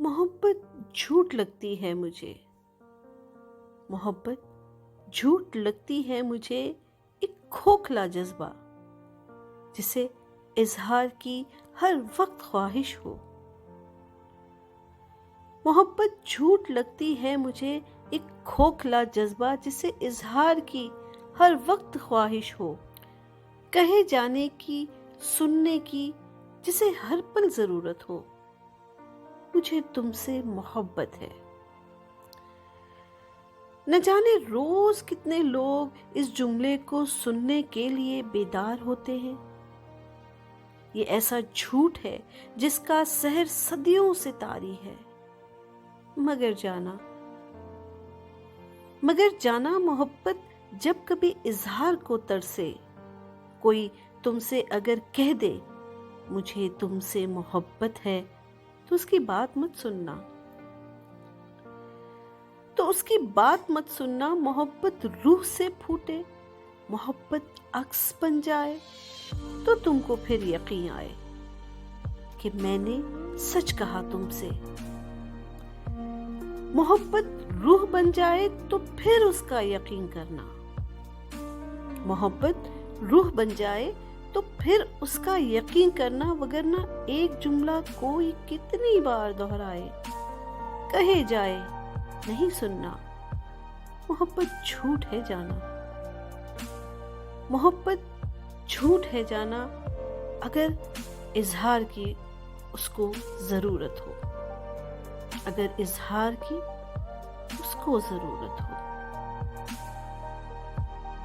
मोहब्बत झूठ लगती है मुझे। मोहब्बत झूठ लगती है मुझे, एक खोखला जज्बा जिसे इजहार की हर वक्त ख्वाहिश हो। मोहब्बत झूठ लगती है मुझे, एक खोखला जज्बा जिसे इजहार की हर वक्त ख्वाहिश हो। कहे जाने की, सुनने की, जिसे हर पल जरूरत हो। मुझे तुमसे मोहब्बत है। न जाने रोज कितने लोग इस जुमले को सुनने के लिए बेदार होते हैं। ये ऐसा झूठ है जिसका सहर सदियों से तारी है। मगर जाना मोहब्बत जब कभी इजहार को तरसे, कोई तुमसे अगर कह दे मुझे तुमसे मोहब्बत है, तो उसकी बात मत सुनना। मोहब्बत रूह से फूटे, मोहब्बत अक्स बन जाए, तो तुमको फिर यकीन आए कि मैंने सच कहा तुमसे। मोहब्बत रूह बन जाए तो फिर उसका यकीन करना। मोहब्बत रूह बन जाए तो फिर उसका यकीन करना, वगरना एक जुमला कोई कितनी बार दोहराए, कहे जाए नहीं सुनना। मोहब्बत झूठ है जाना। मोहब्बत झूठ है जाना, अगर इजहार की उसको जरूरत हो। अगर इजहार की उसको जरूरत हो।